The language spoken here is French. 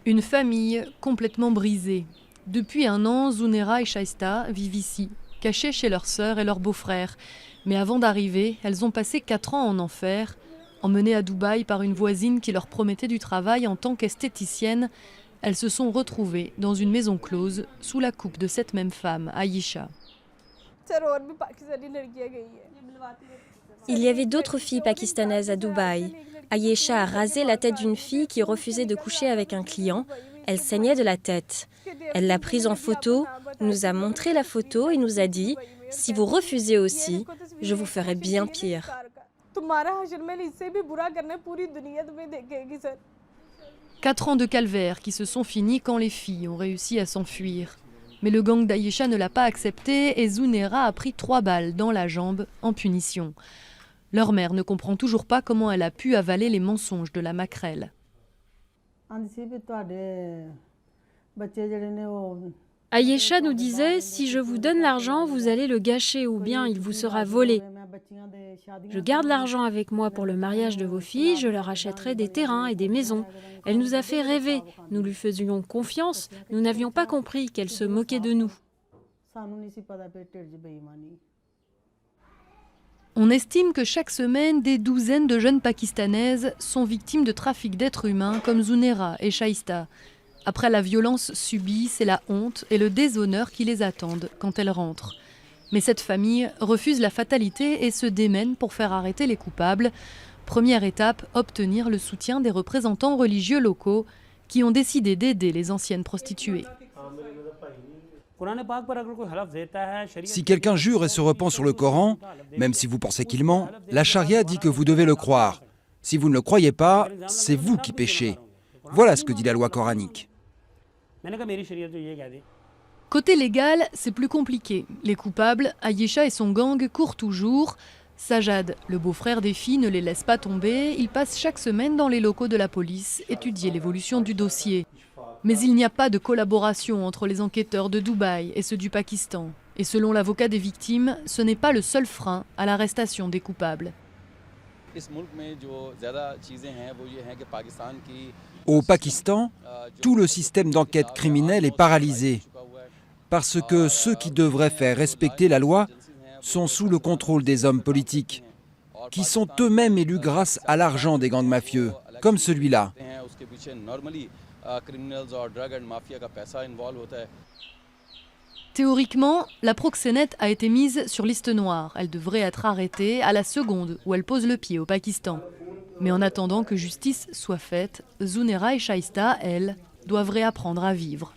Une famille complètement brisée. Depuis un an, Zunera et Shaista vivent ici, cachées chez leur sœur et leur beau-frère. Mais avant d'arriver, elles ont passé 4 ans en enfer. Emmenées à Dubaï par une voisine qui leur promettait du travail en tant qu'esthéticienne, elles se sont retrouvées dans une maison close sous la coupe de cette même femme, Aïcha. Il y avait d'autres filles pakistanaises à Dubaï. Ayesha a rasé la tête d'une fille qui refusait de coucher avec un client. Elle saignait de la tête. Elle l'a prise en photo, nous a montré la photo et nous a dit « Si vous refusez aussi, je vous ferai bien pire ». 4 ans de calvaire qui se sont finis quand les filles ont réussi à s'enfuir. Mais le gang d'Ayesha ne l'a pas accepté et Zunera a pris 3 balles dans la jambe en punition. Leur mère ne comprend toujours pas comment elle a pu avaler les mensonges de la maquerelle. Ayesha nous disait « Si je vous donne l'argent, vous allez le gâcher ou bien il vous sera volé. Je garde l'argent avec moi pour le mariage de vos filles, je leur achèterai des terrains et des maisons. » Elle nous a fait rêver, nous lui faisions confiance, nous n'avions pas compris qu'elle se moquait de nous. On estime que chaque semaine, des douzaines de jeunes pakistanaises sont victimes de trafic d'êtres humains comme Zunera et Shaista. Après la violence subie, c'est la honte et le déshonneur qui les attendent quand elles rentrent. Mais cette famille refuse la fatalité et se démène pour faire arrêter les coupables. Première étape, obtenir le soutien des représentants religieux locaux qui ont décidé d'aider les anciennes prostituées. Si quelqu'un jure et se repent sur le Coran, même si vous pensez qu'il ment, la charia dit que vous devez le croire. Si vous ne le croyez pas, c'est vous qui péchez. Voilà ce que dit la loi coranique. Côté légal, c'est plus compliqué. Les coupables, Ayesha et son gang, courent toujours. Sajad, le beau-frère des filles, ne les laisse pas tomber. Il passe chaque semaine dans les locaux de la police, étudier l'évolution du dossier. Mais il n'y a pas de collaboration entre les enquêteurs de Dubaï et ceux du Pakistan. Et selon l'avocat des victimes, ce n'est pas le seul frein à l'arrestation des coupables. Au Pakistan, tout le système d'enquête criminelle est paralysé parce que ceux qui devraient faire respecter la loi sont sous le contrôle des hommes politiques, qui sont eux-mêmes élus grâce à l'argent des gangs mafieux, comme celui-là. Théoriquement, la proxénète a été mise sur liste noire. Elle devrait être arrêtée à la seconde où elle pose le pied au Pakistan. Mais en attendant que justice soit faite, Zunera et Shaista, elles, doivent réapprendre à vivre.